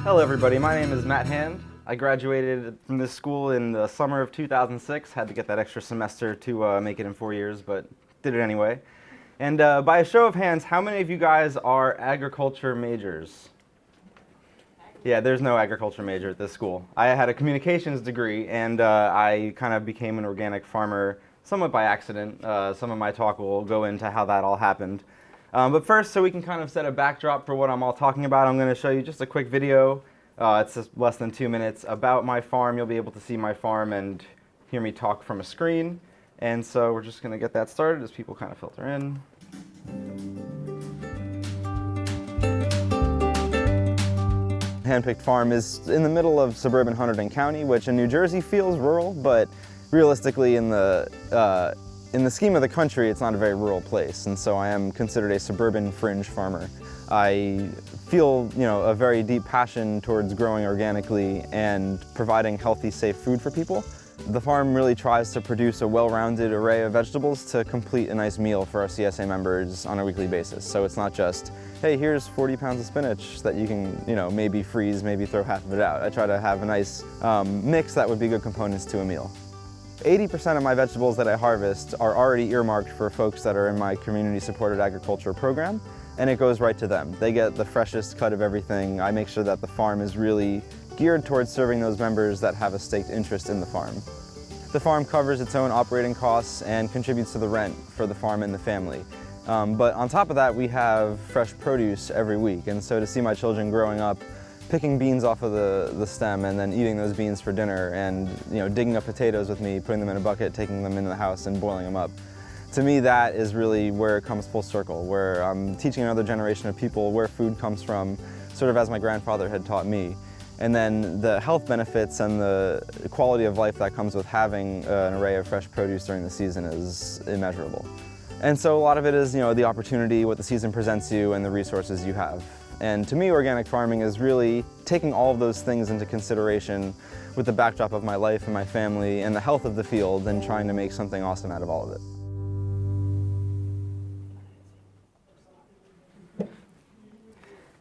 Hello everybody, my name is Matt Hand. I graduated from this school in the summer of 2006. Had to get that extra semester to make it in 4 years, but did it anyway. And by a show of hands, how many of you guys are agriculture majors? Yeah, there's no agriculture major at this school. I had a communications degree, and I kind of became an organic farmer somewhat by accident. Some of my talk will go into how that all happened. But first, so we can kind of set a backdrop for what I'm all talking about, I'm going to show you just a quick video. It's just less than 2 minutes about my farm. You'll be able to see my farm and hear me talk from a screen. And so we're just going to get that started as people kind of filter in. Handpicked Farm is in the middle of suburban Hunterdon County, which in New Jersey feels rural, but realistically in the scheme of the country, it's not a very rural place, and so I am considered a suburban fringe farmer. I feel, a very deep passion towards growing organically and providing healthy, safe food for people. The farm really tries to produce a well-rounded array of vegetables to complete a nice meal for our CSA members on a weekly basis. So it's not just, hey, here's 40 pounds of spinach that you can, maybe freeze, maybe throw half of it out. I try to have a nice mix that would be good components to a meal. 80% of my vegetables that I harvest are already earmarked for folks that are in my community-supported agriculture program, and it goes right to them. They get the freshest cut of everything. I make sure that the farm is really geared towards serving those members that have a staked interest in the farm. The farm covers its own operating costs and contributes to the rent for the farm and the family. But on top of that, we have fresh produce every week, and so to see my children growing up picking beans off of the stem and then eating those beans for dinner, and digging up potatoes with me, putting them in a bucket, taking them into the house and boiling them up. To me, that is really where it comes full circle, where I'm teaching another generation of people where food comes from, sort of as my grandfather had taught me. And then the health benefits and the quality of life that comes with having an array of fresh produce during the season is immeasurable. And so a lot of it is, the opportunity, what the season presents you, and the resources you have. And to me, organic farming is really taking all of those things into consideration with the backdrop of my life and my family and the health of the field, and trying to make something awesome out of all of it.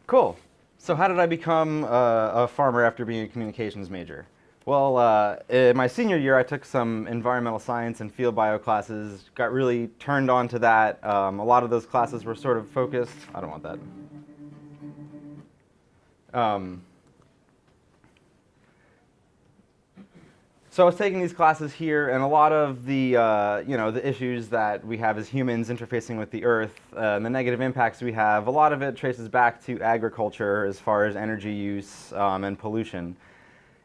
Cool. So how did I become a farmer after being a communications major? Well, in my senior year, I took some environmental science and field bio classes, got really turned on to that. A lot of those classes were sort of focused. I don't want that. So I was taking these classes here, and a lot of the, the issues that we have as humans interfacing with the earth, and the negative impacts we have, a lot of it traces back to agriculture as far as energy use and pollution.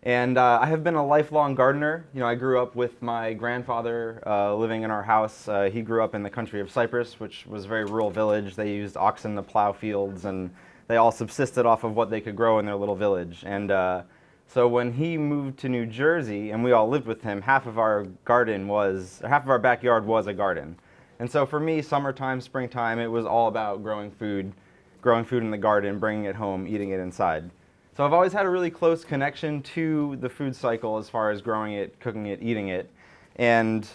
And I have been a lifelong gardener. I grew up with my grandfather living in our house. He grew up in the country of Cyprus, which was a very rural village. They used oxen to plow fields, and they all subsisted off of what they could grow in their little village. And so when he moved to New Jersey and we all lived with him, half of our backyard was a garden. And so for me, summertime, springtime, it was all about growing food in the garden, bringing it home, eating it inside. So I've always had a really close connection to the food cycle as far as growing it, cooking it, eating it. And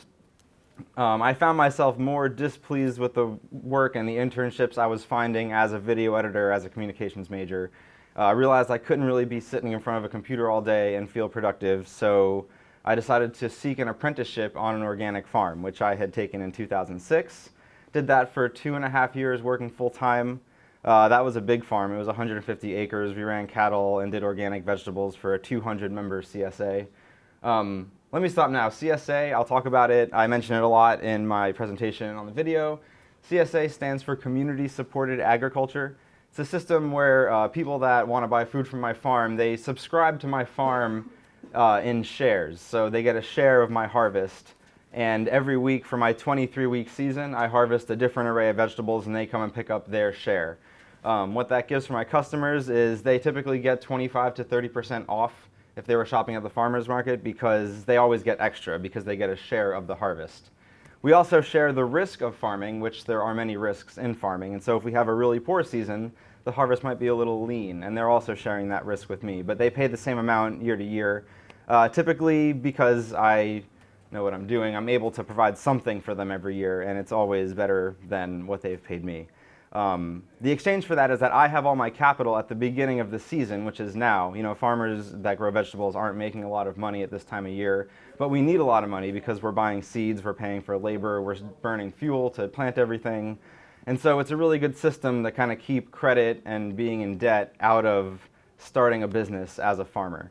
I found myself more displeased with the work and the internships I was finding as a video editor, as a communications major. I realized I couldn't really be sitting in front of a computer all day and feel productive, so I decided to seek an apprenticeship on an organic farm, which I had taken in 2006. Did that for 2.5 years working full-time. That was a big farm. It was 150 acres. We ran cattle and did organic vegetables for a 200-member CSA. Let me stop now. CSA, I'll talk about it. I mention it a lot in my presentation on the video. CSA stands for Community Supported Agriculture. It's a system where people that want to buy food from my farm, they subscribe to my farm in shares. So they get a share of my harvest. And every week for my 23-week season, I harvest a different array of vegetables, and they come and pick up their share. What that gives for my customers is they typically get 25 to 30% off if they were shopping at the farmer's market, because they always get extra because they get a share of the harvest. We also share the risk of farming, which there are many risks in farming. And so if we have a really poor season, the harvest might be a little lean, and they're also sharing that risk with me. But they pay the same amount year to year. Typically, because I know what I'm doing, I'm able to provide something for them every year, and it's always better than what they've paid me. The exchange for that is that I have all my capital at the beginning of the season, which is now. You know, farmers that grow vegetables aren't making a lot of money at this time of year, but we need a lot of money because we're buying seeds, we're paying for labor, we're burning fuel to plant everything. And so it's a really good system to kind of keep credit and being in debt out of starting a business as a farmer.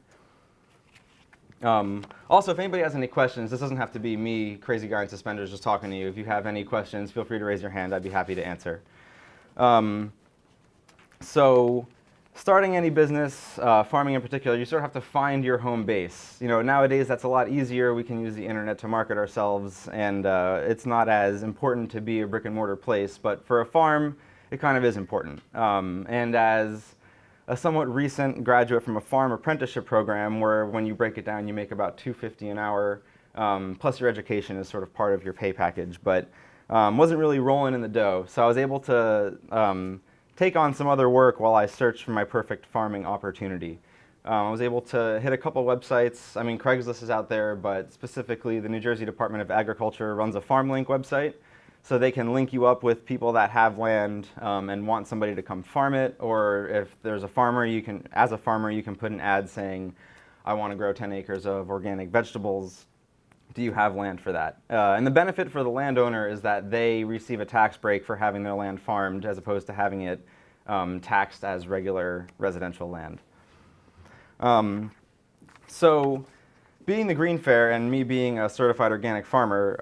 Also, if anybody has any questions, this doesn't have to be me, crazy guy in suspenders, just talking to you. If you have any questions, feel free to raise your hand. I'd be happy to answer. So starting any business, farming in particular, you sort of have to find your home base. You know, nowadays that's a lot easier. We can use the internet to market ourselves, and it's not as important to be a brick and mortar place, but for a farm, it kind of is important. And as a somewhat recent graduate from a farm apprenticeship program where when you break it down, you make about $2.50 an hour, plus your education is sort of part of your pay package, but wasn't really rolling in the dough. So I was able to take on some other work while I searched for my perfect farming opportunity. I was able to hit a couple websites. I mean, Craigslist is out there, but specifically the New Jersey Department of Agriculture runs a FarmLink website. So they can link you up with people that have land and want somebody to come farm it. Or if there's a farmer, as a farmer, you can put an ad saying, I want to grow 10 acres of organic vegetables. Do you have land for that? And the benefit for the landowner is that they receive a tax break for having their land farmed as opposed to having it taxed as regular residential land. So being the Green Fair and me being a certified organic farmer,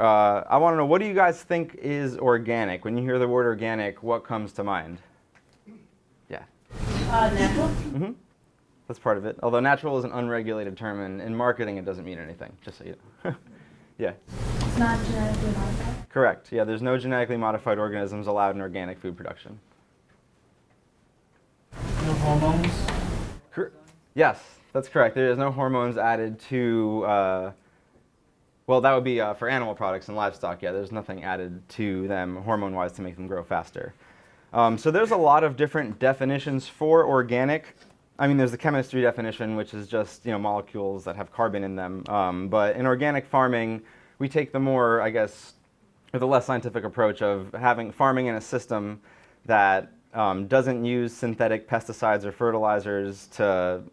I want to know, what do you guys think is organic? When you hear the word organic, what comes to mind? Yeah. Natural? Mm-hmm. That's part of it. Although natural is an unregulated term, and in marketing it doesn't mean anything, just so you know. Yeah. It's not genetically modified? Correct. Yeah, there's no genetically modified organisms allowed in organic food production. No hormones? Yes, that's correct. There is no hormones added to, well, that would be for animal products and livestock. Yeah, there's nothing added to them hormone-wise to make them grow faster. So there's a lot of different definitions for organic. I mean, there's the chemistry definition, which is just, you know, molecules that have carbon in them. But in organic farming, we take the more, I guess, or the less scientific approach of having farming in a system that doesn't use synthetic pesticides or fertilizers to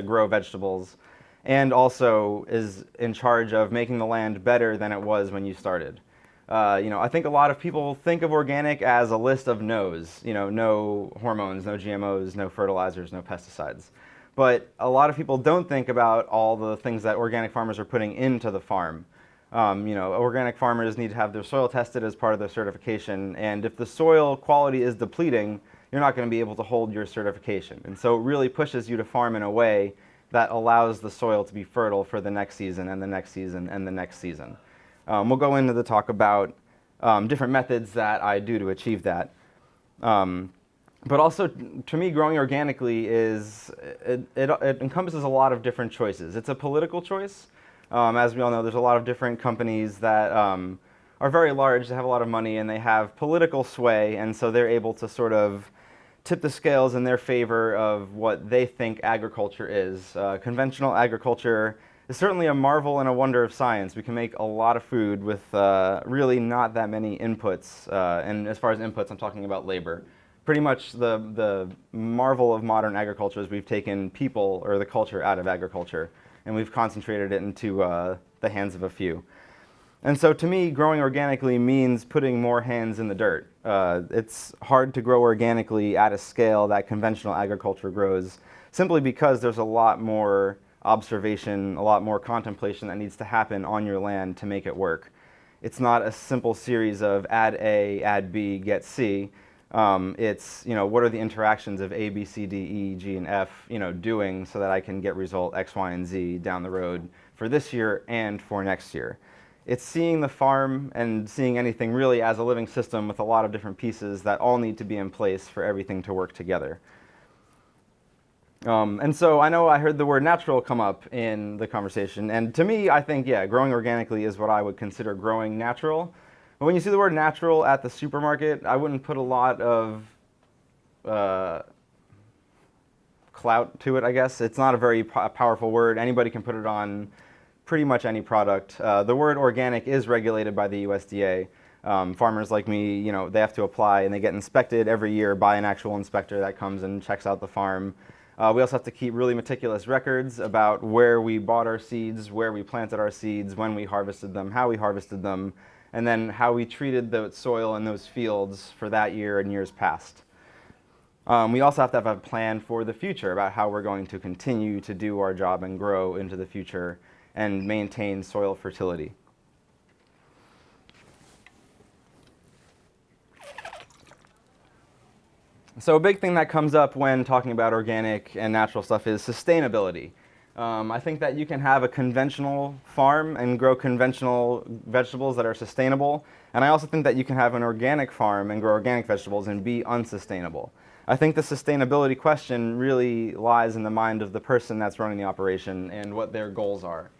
grow vegetables, and also is in charge of making the land better than it was when you started. You know, I think a lot of people think of organic as a list of no's. You know, no hormones, no GMOs, no fertilizers, no pesticides. But a lot of people don't think about all the things that organic farmers are putting into the farm. You know, organic farmers need to have their soil tested as part of their certification, and if the soil quality is depleting, you're not going to be able to hold your certification. And so it really pushes you to farm in a way that allows the soil to be fertile for the next season and the next season and the next season. We'll go into the talk about different methods that I do to achieve that. But also, to me, growing organically it encompasses a lot of different choices. It's a political choice. As we all know, there's a lot of different companies that are very large, they have a lot of money, and they have political sway, and so they're able to sort of tip the scales in their favor of what they think agriculture is. Conventional agriculture is certainly a marvel and a wonder of science. We can make a lot of food with really not that many inputs, and as far as inputs, I'm talking about labor. Pretty much the marvel of modern agriculture is we've taken people or the culture out of agriculture, and we've concentrated it into the hands of a few. And so to me, growing organically means putting more hands in the dirt. It's hard to grow organically at a scale that conventional agriculture grows, simply because there's a lot more observation, a lot more contemplation that needs to happen on your land to make it work. It's not a simple series of add A, add B, get C. It's, you know, what are the interactions of A, B, C, D, E, G, and F, you know, doing so that I can get result X, Y, and Z down the road for this year and for next year. It's seeing the farm and seeing anything really as a living system with a lot of different pieces that all need to be in place for everything to work together. And so I know I heard the word natural come up in the conversation, and to me, I think, yeah, growing organically is what I would consider growing natural. But when you see the word natural at the supermarket, I wouldn't put a lot of clout to it, I guess. It's not a very powerful word. Anybody can put it on pretty much any product. The word organic is regulated by the USDA. Farmers like me, they have to apply and they get inspected every year by an actual inspector that comes and checks out the farm. We also have to keep really meticulous records about where we bought our seeds, where we planted our seeds, when we harvested them, how we harvested them, and then how we treated the soil in those fields for that year and years past. We also have to have a plan for the future about how we're going to continue to do our job and grow into the future and maintain soil fertility. So a big thing that comes up when talking about organic and natural stuff is sustainability. I think that you can have a conventional farm and grow conventional vegetables that are sustainable. And I also think that you can have an organic farm and grow organic vegetables and be unsustainable. I think the sustainability question really lies in the mind of the person that's running the operation and what their goals are.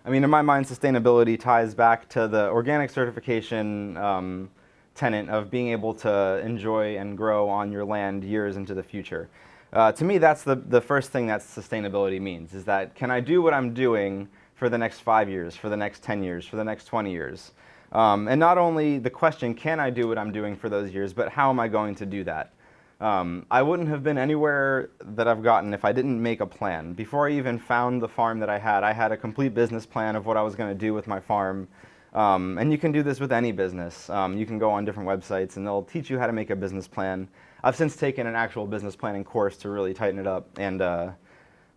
I mean, in my mind, sustainability ties back to the organic certification tenet of being able to enjoy and grow on your land years into the future. To me, that's the first thing that sustainability means, is that can I do what I'm doing for the next 5 years, for the next 10 years, for the next 20 years? And not only the question, can I do what I'm doing for those years, but how am I going to do that? I wouldn't have been anywhere that I've gotten if I didn't make a plan. Before I even found the farm that I had a complete business plan of what I was going to do with my farm. And you can do this with any business. You can go on different websites and they'll teach you how to make a business plan. I've since taken an actual business planning course to really tighten it up.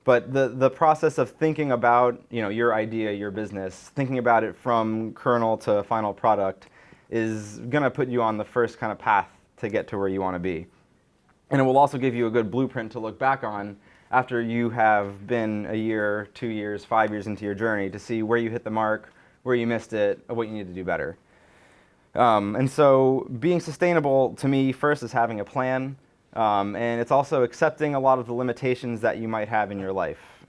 But the process of thinking about your idea, your business, thinking about it from kernel to final product is going to put you on the first kind of path to get to where you want to be. And it will also give you a good blueprint to look back on after you have been a year, 2 years, 5 years into your journey to see where you hit the mark, where you missed it, or what you need to do better. And so being sustainable to me first is having a plan, and it's also accepting a lot of the limitations that you might have in your life.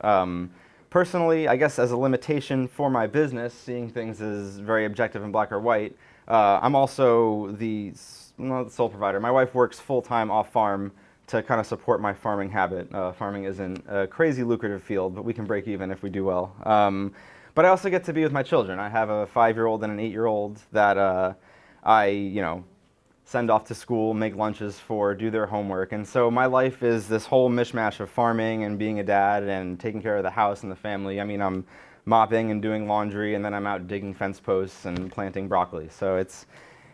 Personally, I guess as a limitation for my business, seeing things as very objective and black or white, I'm also the sole provider. My wife works full-time off-farm to kind of support my farming habit. Farming isn't a crazy lucrative field, but we can break even if we do well. But I also get to be with my children. I have a 5-year-old and an 8-year-old that I send off to school, make lunches for, do their homework. And so my life is this whole mishmash of farming and being a dad and taking care of the house and the family. I mean, I'm mopping and doing laundry, and then I'm out digging fence posts and planting broccoli. So it's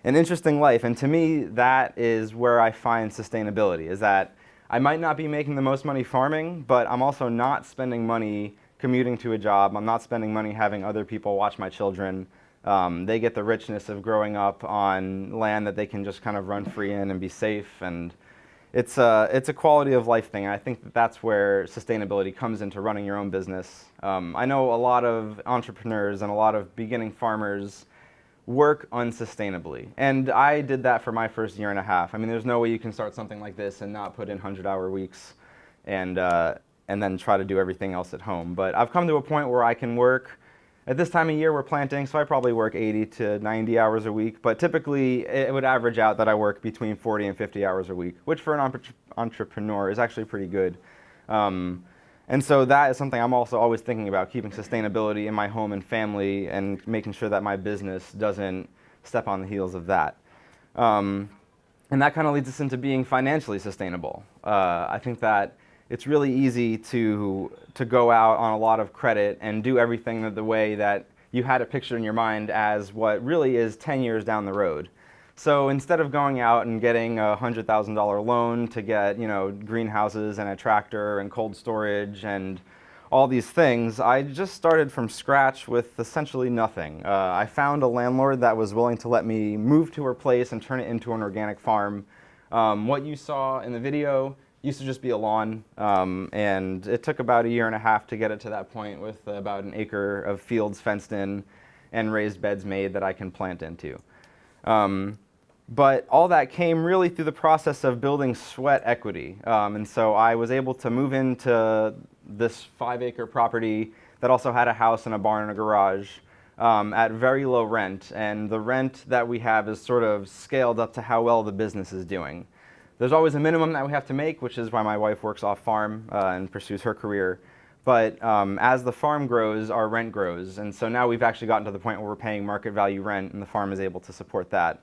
an interesting life. And to me, that is where I find sustainability, is that I might not be making the most money farming, but I'm also not spending money commuting to a job. I'm not spending money having other people watch my children. They get the richness of growing up on land that they can just kind of run free in and be safe. And it's a quality of life thing. And I think that that's where sustainability comes into running your own business. I know a lot of entrepreneurs and a lot of beginning farmers work unsustainably. And I did that for my first year and a half. I mean, there's no way you can start something like this and not put in 100-hour weeks and then try to do everything else at home. But I've come to a point where I can work. At this time of year, we're planting, so I probably work 80 to 90 hours a week. But typically, it would average out that I work between 40 and 50 hours a week, which for an entrepreneur is actually pretty good. And so that is something I'm also always thinking about, keeping sustainability in my home and family and making sure that my business doesn't step on the heels of that. And that kind of leads us into being financially sustainable. I think that it's really easy to go out on a lot of credit and do everything the way that you had it pictured in your mind as what really is 10 years down the road. So instead of going out and getting a $100,000 loan to get, greenhouses and a tractor and cold storage and all these things, I just started from scratch with essentially nothing. I found a landlord that was willing to let me move to her place and turn it into an organic farm. What you saw in the video used to just be a lawn, and it took about 1.5 years to get it to that point with about 1 acre of fields fenced in and raised beds made that I can plant into. But all that came really through the process of building sweat equity. And so I was able to move into this 5-acre property that also had a house and a barn and a garage at very low rent. And the rent that we have is sort of scaled up to how well the business is doing. There's always a minimum that we have to make, which is why my wife works off farm and pursues her career. But as the farm grows, our rent grows. And so now we've actually gotten to the point where we're paying market value rent, and the farm is able to support that.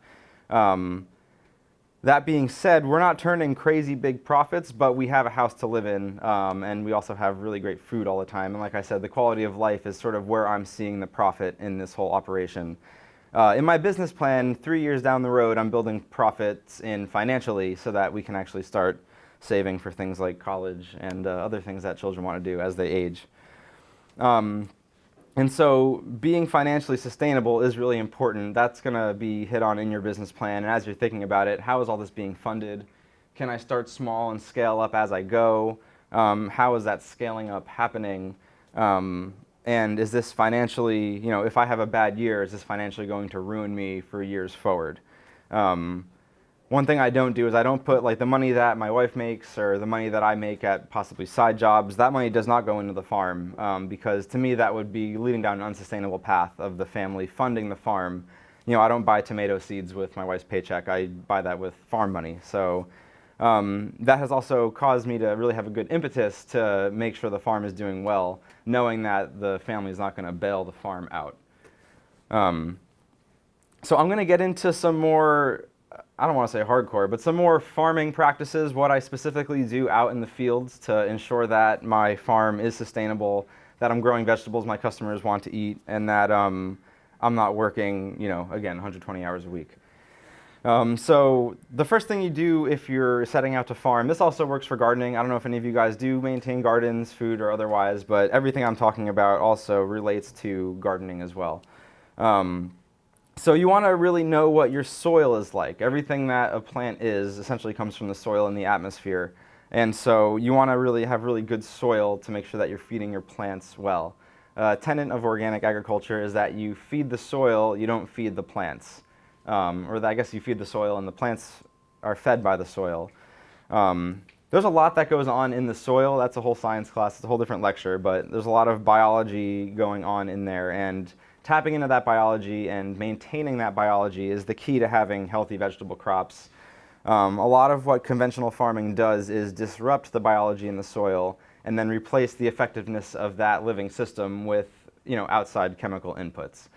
That being said, we're not turning crazy big profits, but we have a house to live in, and we also have really great food all the time. And like I said, the quality of life is sort of where I'm seeing the profit in this whole operation. In my business plan, 3 years down the road, I'm building profits in financially so that we can actually start saving for things like college and other things that children want to do as they age. And so being financially sustainable is really important. That's going to be hit on in your business plan. And as you're thinking about it, how is all this being funded? Can I start small and scale up as I go? How is that scaling up happening? And is this financially, if I have a bad year, is this financially going to ruin me for years forward? One thing I don't do is I don't put like the money that my wife makes or the money that I make at possibly side jobs. That money does not go into the farm because to me that would be leading down an unsustainable path of the family funding the farm. I don't buy tomato seeds with my wife's paycheck. I buy that with farm money. So that has also caused me to really have a good impetus to make sure the farm is doing well, knowing that the family is not going to bail the farm out. So I'm going to get into some more, I don't want to say hardcore, but some more farming practices, what I specifically do out in the fields to ensure that my farm is sustainable, that I'm growing vegetables my customers want to eat, and that I'm not working, again, 120 hours a week. So the first thing you do if you're setting out to farm, this also works for gardening. I don't know if any of you guys do maintain gardens, food or otherwise, but everything I'm talking about also relates to gardening as well. So you want to really know what your soil is like. Everything that a plant is essentially comes from the soil and the atmosphere. And so you want to really have really good soil to make sure that you're feeding your plants well. A tenet of organic agriculture is that you feed the soil, you don't feed the plants. I guess you feed the soil and the plants are fed by the soil. There's a lot that goes on in the soil. That's a whole science class. It's a whole different lecture, but there's a lot of biology going on in there. And tapping into that biology and maintaining that biology is the key to having healthy vegetable crops. A lot of what conventional farming does is disrupt the biology in the soil and then replace the effectiveness of that living system with outside chemical inputs,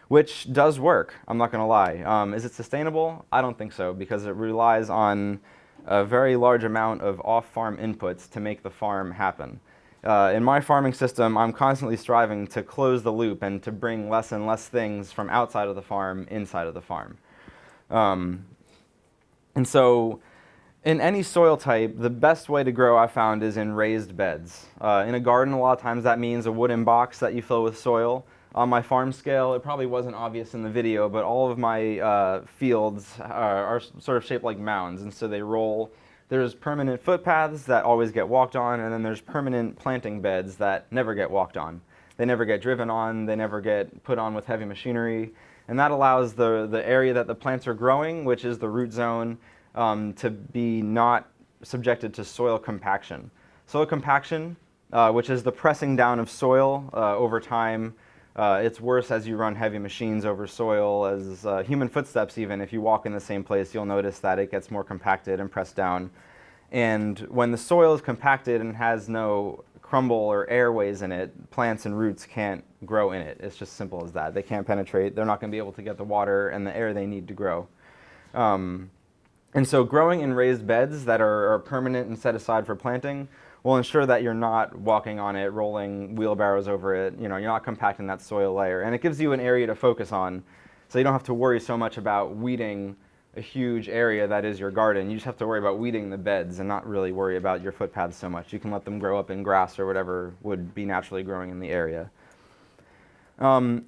which does work, I'm not going to lie. Is it sustainable? I don't think so, because it relies on a very large amount of off-farm inputs to make the farm happen. In my farming system, I'm constantly striving to close the loop and to bring less and less things from outside of the farm inside of the farm. And so in any soil type, the best way to grow, I found, is in raised beds. In a garden, a lot of times that means a wooden box that you fill with soil. On my farm scale, it probably wasn't obvious in the video, but all of my fields are sort of shaped like mounds, and so they roll. There's permanent footpaths that always get walked on, and then there's permanent planting beds that never get walked on. They never get driven on, they never get put on with heavy machinery, and that allows the area that the plants are growing, which is the root zone, to be not subjected to soil compaction. Soil compaction, which is the pressing down of soil over time. It's worse as you run heavy machines over soil, as human footsteps even. If you walk in the same place, you'll notice that it gets more compacted and pressed down. And when the soil is compacted and has no crumble or airways in it, plants and roots can't grow in it. It's just simple as that. They can't penetrate. They're not going to be able to get the water and the air they need to grow. And so growing in raised beds that are permanent and set aside for planting will ensure that you're not walking on it, rolling wheelbarrows over it. You're not compacting that soil layer. And it gives you an area to focus on, so you don't have to worry so much about weeding a huge area that is your garden. You just have to worry about weeding the beds and not really worry about your footpaths so much. You can let them grow up in grass or whatever would be naturally growing in the area.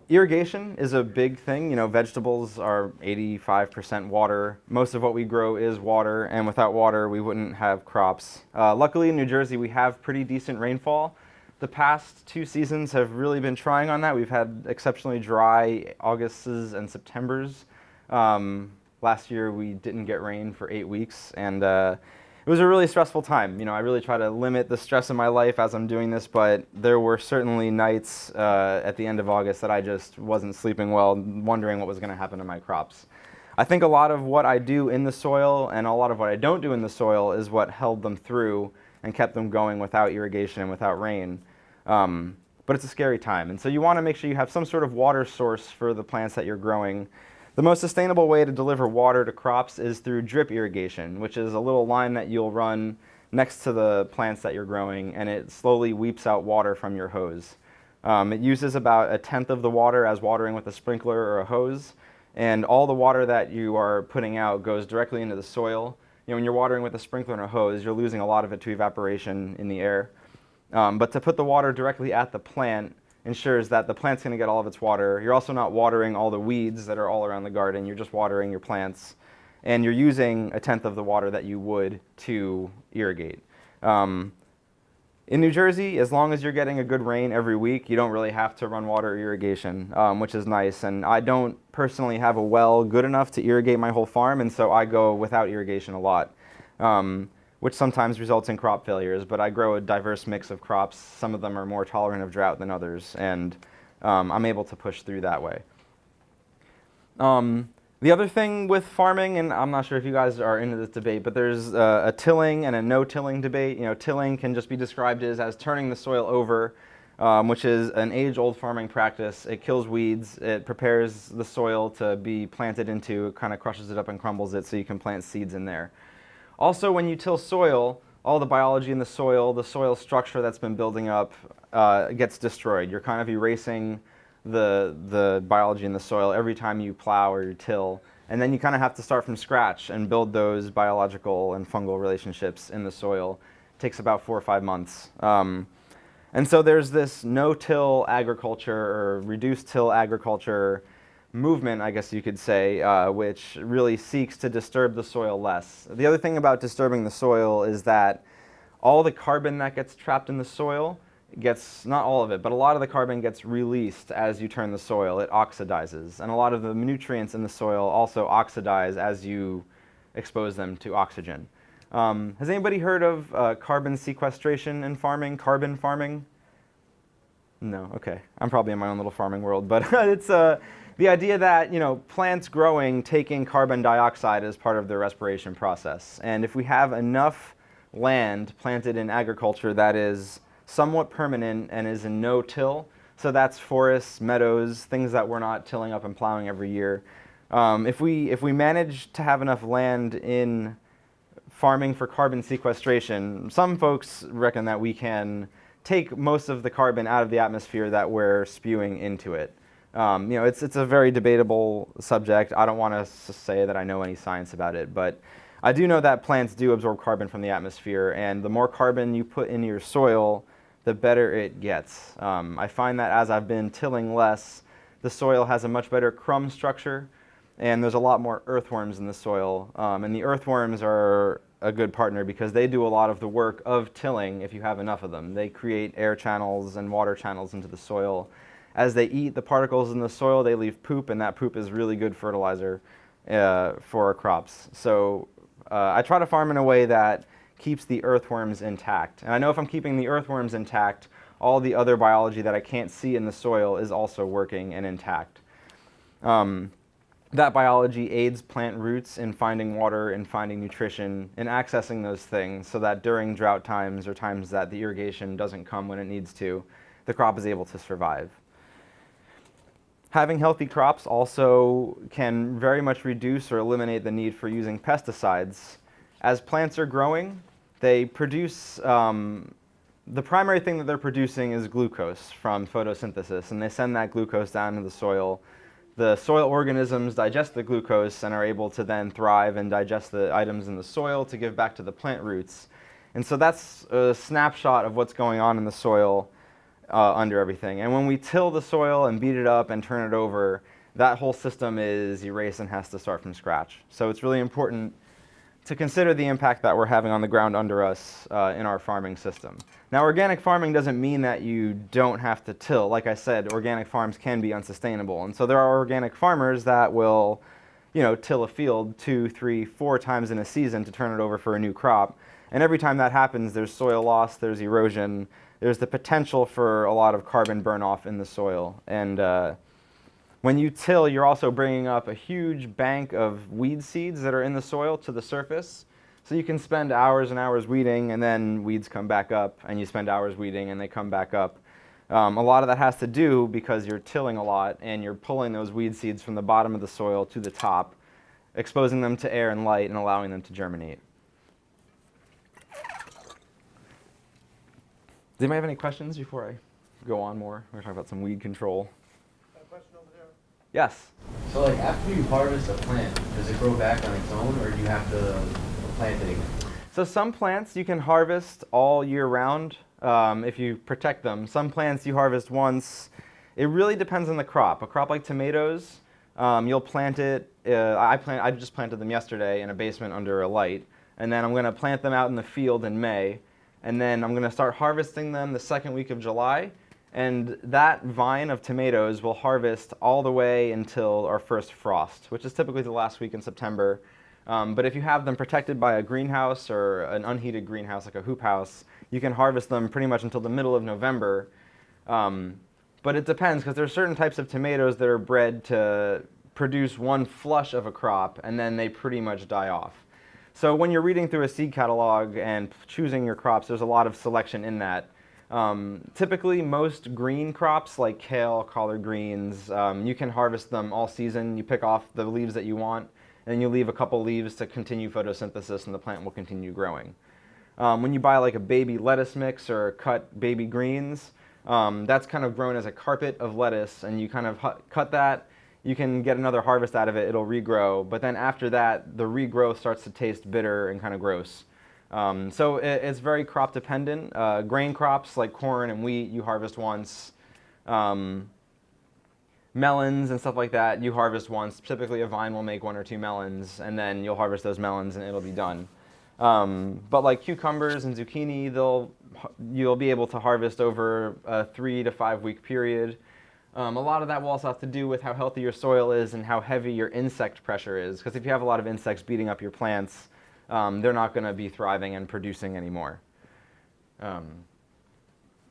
Irrigation is a big thing. Vegetables are 85% water. Most of what we grow is water, and without water, we wouldn't have crops. Luckily, in New Jersey, we have pretty decent rainfall. The past 2 seasons have really been trying on that. We've had exceptionally dry Augusts and Septembers. Last year, we didn't get rain for 8 weeks, and it was a really stressful time. I really try to limit the stress in my life as I'm doing this, but there were certainly nights at the end of August that I just wasn't sleeping well, wondering what was going to happen to my crops. I think a lot of what I do in the soil and a lot of what I don't do in the soil is what held them through and kept them going without irrigation and without rain. But it's a scary time, and so you want to make sure you have some sort of water source for the plants that you're growing. The most sustainable way to deliver water to crops is through drip irrigation, which is a little line that you'll run next to the plants that you're growing, and it slowly weeps out water from your hose. It uses about 1/10 of the water as watering with a sprinkler or a hose, and all the water that you are putting out goes directly into the soil. When you're watering with a sprinkler and a hose, you're losing a lot of it to evaporation in the air. But to put the water directly at the plant ensures that the plant's going to get all of its water. You're also not watering all the weeds that are all around the garden. You're just watering your plants, and you're using 1/10 of the water that you would to irrigate. In New Jersey, as long as you're getting a good rain every week, you don't really have to run water irrigation, which is nice. And I don't personally have a well good enough to irrigate my whole farm, and so I go without irrigation a lot, which sometimes results in crop failures. But I grow a diverse mix of crops. Some of them are more tolerant of drought than others, and I'm able to push through that way. The other thing with farming, and I'm not sure if you guys are into this debate, but there's a tilling and a no-tilling debate. Tilling can just be described as turning the soil over, which is an age-old farming practice. It kills weeds. It prepares the soil to be planted into, kind of crushes it up and crumbles it so you can plant seeds in there. Also, when you till soil, all the biology in the soil structure that's been building up gets destroyed. You're kind of erasing the biology in the soil every time you plow or you till, and then you kind of have to start from scratch and build those biological and fungal relationships in the soil. It takes about 4 or 5 months. And so there's this no-till agriculture or reduced-till agriculture movement, I guess you could say, which really seeks to disturb the soil less. The other thing about disturbing the soil is that all the carbon that gets trapped in the soil not all of it, but a lot of the carbon gets released as you turn the soil. It oxidizes. And a lot of the nutrients in the soil also oxidize as you expose them to oxygen. Has anybody heard of carbon sequestration in farming, carbon farming? No, okay. I'm probably in my own little farming world, but it's the idea that plants growing taking carbon dioxide as part of their respiration process. And if we have enough land planted in agriculture that is somewhat permanent and is in no-till, so that's forests, meadows, things that we're not tilling up and plowing every year. If we manage to have enough land in farming for carbon sequestration, some folks reckon that we can take most of the carbon out of the atmosphere that we're spewing into it. It's a very debatable subject. I don't want to say that I know any science about it, but I do know that plants do absorb carbon from the atmosphere, and the more carbon you put into your soil, the better it gets. I find that as I've been tilling less, the soil has a much better crumb structure, and there's a lot more earthworms in the soil. And the earthworms are a good partner because they do a lot of the work of tilling if you have enough of them. They create air channels and water channels into the soil. As they eat the particles in the soil, they leave poop, and that poop is really good fertilizer for our crops. So I try to farm in a way that keeps the earthworms intact. And I know if I'm keeping the earthworms intact, all the other biology that I can't see in the soil is also working and intact. That biology aids plant roots in finding water and finding nutrition and accessing those things so that during drought times or times that the irrigation doesn't come when it needs to, the crop is able to survive. Having healthy crops also can very much reduce or eliminate the need for using pesticides. As plants are growing, they produce, the primary thing that they're producing is glucose from photosynthesis, and they send that glucose down into the soil. The soil organisms digest the glucose and are able to then thrive and digest the items in the soil to give back to the plant roots. And so that's a snapshot of what's going on in the soil under everything. And when we till the soil and beat it up and turn it over, that whole system is erased and has to start from scratch. So it's really important to consider the impact that we're having on the ground under us in our farming system. Now, organic farming doesn't mean that you don't have to till. Like I said, organic farms can be unsustainable. And so there are organic farmers that will, till a field 2, 3, 4 times in a season to turn it over for a new crop. And every time that happens, there's soil loss, there's erosion, there's the potential for a lot of carbon burn off in the soil. And when you till, you're also bringing up a huge bank of weed seeds that are in the soil to the surface. So you can spend hours and hours weeding, and then weeds come back up, and you spend hours weeding, and they come back up. A lot of that has to do because you're tilling a lot and you're pulling those weed seeds from the bottom of the soil to the top, exposing them to air and light and allowing them to germinate. Does anybody have any questions before I go on more? We're going to talk about some weed control. Got a question over there. Yes? So like after you harvest a plant, does it grow back on its own or do you have to plant it again? So some plants you can harvest all year round if you protect them. Some plants you harvest once. It really depends on the crop. A crop like tomatoes, you'll plant it. I just planted them yesterday in a basement under a light. And then I'm going to plant them out in the field in May. And then I'm going to start harvesting them the second week of July. And that vine of tomatoes will harvest all the way until our first frost, which is typically the last week in September. But if you have them protected by a greenhouse or an unheated greenhouse like a hoop house, you can harvest them pretty much until the middle of November. But it depends, because there are certain types of tomatoes that are bred to produce one flush of a crop and then they pretty much die off. So when you're reading through a seed catalog and choosing your crops, there's a lot of selection in that. Typically, most green crops like kale, collard greens, you can harvest them all season. You pick off the leaves that you want, and then you leave a couple leaves to continue photosynthesis, and the plant will continue growing. When you buy like a baby lettuce mix or cut baby greens, that's kind of grown as a carpet of lettuce, and you kind of cut that. You can get another harvest out of it, it'll regrow, but then after that, the regrowth starts to taste bitter and kind of gross. So it's very crop dependent. Grain crops like corn and wheat, you harvest once. Melons and stuff like that, you harvest once. Typically a vine will make 1 or 2 melons, and then you'll harvest those melons and it'll be done. But like cucumbers and zucchini, you'll be able to harvest over a 3 to 5 week period. A lot of that will also have to do with how healthy your soil is and how heavy your insect pressure is. Because if you have a lot of insects beating up your plants, they're not going to be thriving and producing anymore.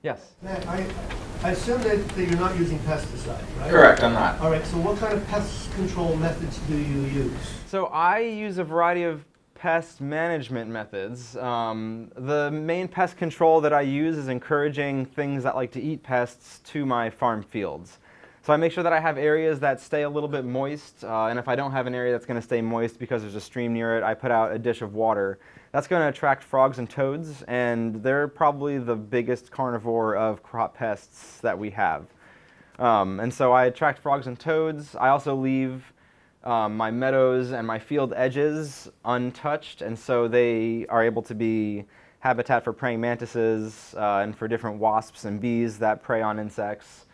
Yes? Matt, I assume that you're not using pesticides, right? Correct, I'm not. All right, so what kind of pest control methods do you use? So I use a variety of pest management methods. The main pest control that I use is encouraging things that like to eat pests to my farm fields. So I make sure that I have areas that stay a little bit moist, and if I don't have an area that's going to stay moist because there's a stream near it, I put out a dish of water. That's going to attract frogs and toads, and they're probably the biggest carnivore of crop pests that we have. And so I attract frogs and toads. I also leave my meadows and my field edges untouched, and so they are able to be habitat for praying mantises and for different wasps and bees that prey on insects.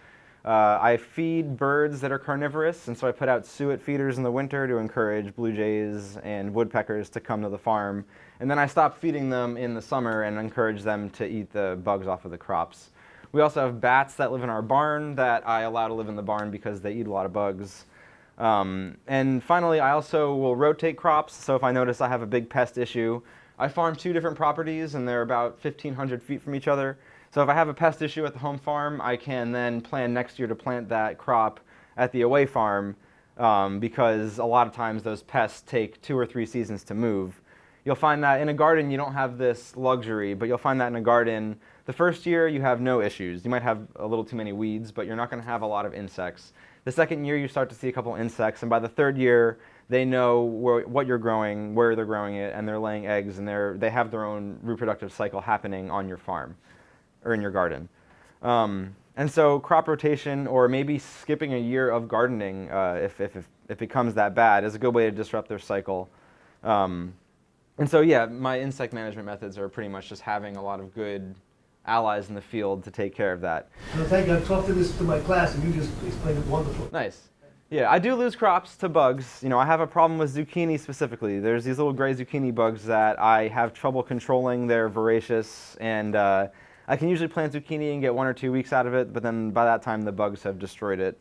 I feed birds that are carnivorous, and so I put out suet feeders in the winter to encourage blue jays and woodpeckers to come to the farm. And then I stop feeding them in the summer and encourage them to eat the bugs off of the crops. We also have bats that live in our barn that I allow to live in the barn because they eat a lot of bugs. And finally, I also will rotate crops. So if I notice I have a big pest issue, I farm 2 different properties and they're about 1,500 feet from each other. So if I have a pest issue at the home farm, I can then plan next year to plant that crop at the away farm because a lot of times those pests take 2 or 3 seasons to move. You'll find that in a garden you don't have this luxury, but you'll find that in a garden the first year you have no issues. You might have a little too many weeds, but you're not going to have a lot of insects. The second year you start to see a couple insects, and by the third year they know what you're growing, where they're growing it, and they're laying eggs, and they have their own reproductive cycle happening on your farm or in your garden. And so crop rotation, or maybe skipping a year of gardening if it becomes that bad, is a good way to disrupt their cycle. And so yeah, my insect management methods are pretty much just having a lot of good allies in the field to take care of that. No, thank you. I talked to my class, and you just explained it wonderfully. Nice. Yeah, I do lose crops to bugs. You know, I have a problem with zucchini specifically. There's these little gray zucchini bugs that I have trouble controlling. They're voracious, and I can usually plant zucchini and get 1 or 2 weeks out of it, but then by that time the bugs have destroyed it.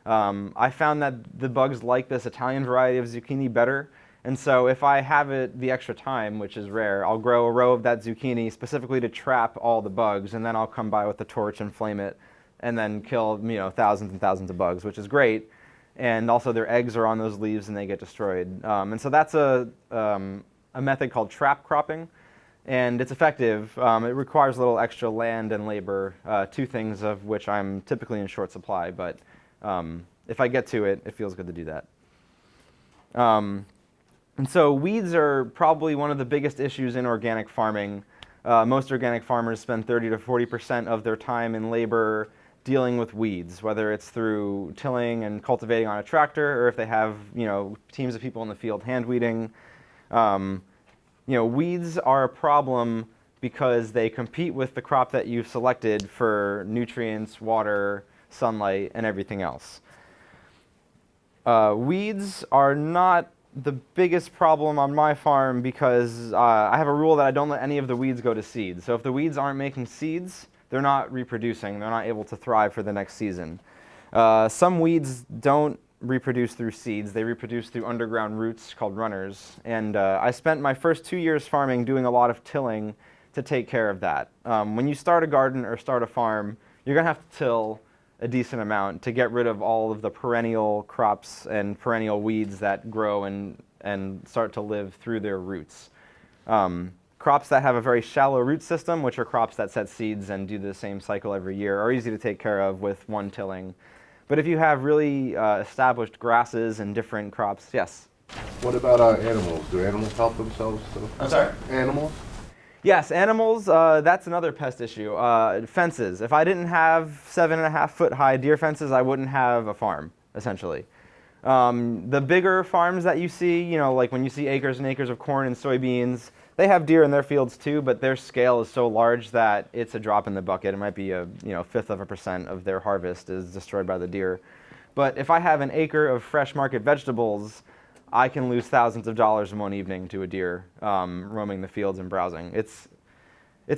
I found that the bugs like this Italian variety of zucchini better, and so if I have it the extra time, which is rare, I'll grow a row of that zucchini specifically to trap all the bugs, and then I'll come by with the torch and flame it, and then kill, you know, thousands and thousands of bugs, which is great. And also their eggs are on those leaves and they get destroyed. And so that's a method called trap cropping. and it's effective. It requires a little extra land and labor, two things of which I'm typically in short supply, but if I get to it, it feels good to do that. And so weeds are probably one of the biggest issues in organic farming. Most organic farmers spend 30 to 40% of their time and labor dealing with weeds, whether it's through tilling and cultivating on a tractor, or if they have, teams of people in the field hand weeding. Weeds are a problem because they compete with the crop that you've selected for nutrients, water, sunlight, and everything else. Weeds are not the biggest problem on my farm because I have a rule that I don't let any of the weeds go to seed. So if the weeds aren't making seeds, they're not reproducing. They're not able to thrive for the next season. Some weeds don't reproduce through seeds. They reproduce through underground roots called runners. And I spent my first 2 years farming doing a lot of tilling to take care of that. When you start a garden or start a farm, you're going to have to till a decent amount to get rid of all of the perennial crops and perennial weeds that grow and start to live through their roots. Crops that have a very shallow root system, which are crops that set seeds and do the same cycle every year, are easy to take care of with one tilling. But if you have really established grasses and different crops, yes? What about animals? Do animals help themselves? I'm sorry? Animals? Yes, animals, that's another pest issue. Fences. If I didn't have 7.5-foot high deer fences, I wouldn't have a farm, essentially. The bigger farms that you see, like when you see acres and acres of corn and soybeans, they have deer in their fields too, but their scale is so large that it's a drop in the bucket. It might be a 1/5% of their harvest is destroyed by the deer. But if I have an acre of fresh market vegetables, I can lose thousands of dollars in one evening to a deer roaming the fields and browsing. It's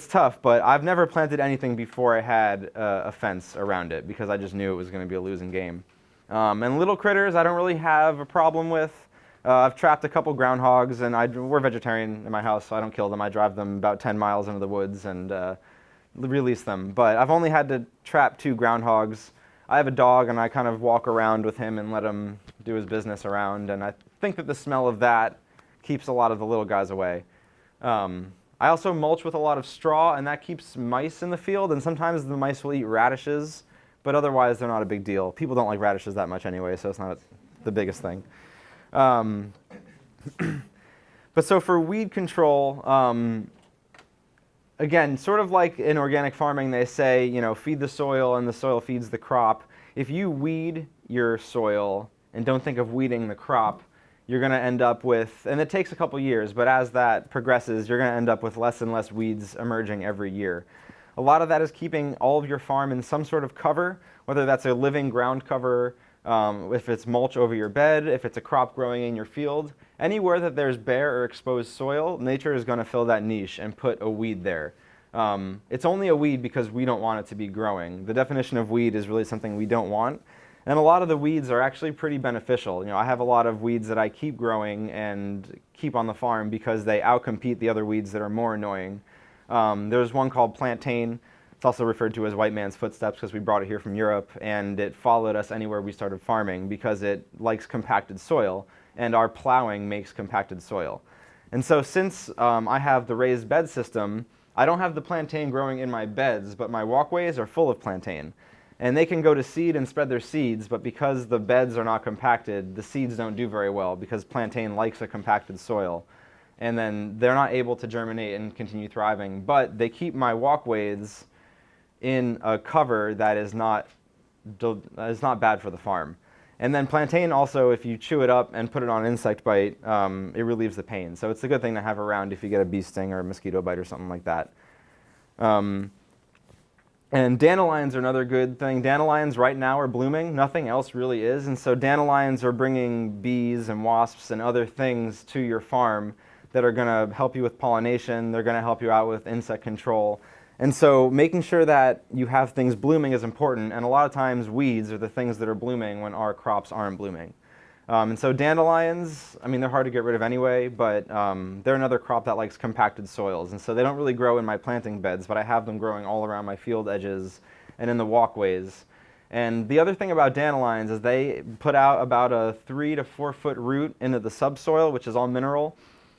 tough, but I've never planted anything before I had a fence around it because I just knew it was going to be a losing game. And little critters I don't really have a problem with. I've trapped a couple groundhogs, and we're vegetarian in my house, so I don't kill them. I drive them about 10 miles into the woods and release them. But I've only had to trap 2 groundhogs. I have a dog, and I kind of walk around with him and let him do his business around, and I think that the smell of that keeps a lot of the little guys away. I also mulch with a lot of straw, and that keeps mice in the field, and sometimes the mice will eat radishes, but otherwise they're not a big deal. People don't like radishes that much anyway, so it's not the biggest thing. But so for weed control, again, sort of like in organic farming, they say, feed the soil and the soil feeds the crop. If you weed your soil and don't think of weeding the crop, you're going to end up with, and it takes a couple years, but as that progresses, you're going to end up with less and less weeds emerging every year. A lot of that is keeping all of your farm in some sort of cover, whether that's a living ground cover, if it's mulch over your bed, if it's a crop growing in your field. Anywhere that there's bare or exposed soil, nature is going to fill that niche and put a weed there. It's only a weed because we don't want it to be growing. The definition of weed is really something we don't want. And a lot of the weeds are actually pretty beneficial. I have a lot of weeds that I keep growing and keep on the farm because they outcompete the other weeds that are more annoying. There's one called Plantain. It's also referred to as white man's footsteps because we brought it here from Europe, and it followed us anywhere we started farming because it likes compacted soil, and our plowing makes compacted soil. And so since I have the raised bed system, I don't have the plantain growing in my beds, but my walkways are full of plantain. And they can go to seed and spread their seeds, but because the beds are not compacted, the seeds don't do very well because plantain likes a compacted soil. And then they're not able to germinate and continue thriving, but they keep my walkways in a cover that is not bad for the farm. And then plantain also, if you chew it up and put it on an insect bite, it relieves the pain. So it's a good thing to have around if you get a bee sting or a mosquito bite or something like that. And dandelions are another good thing. Dandelions right now are blooming. Nothing else really is. And so dandelions are bringing bees and wasps and other things to your farm that are going to help you with pollination. They're going to help you out with insect control. And so making sure that you have things blooming is important, and a lot of times weeds are the things that are blooming when our crops aren't blooming. And so dandelions, they're hard to get rid of anyway, but they're another crop that likes compacted soils. And so they don't really grow in my planting beds, but I have them growing all around my field edges and in the walkways. And the other thing about dandelions is they put out about a 3 to 4 foot root into the subsoil, which is all mineral.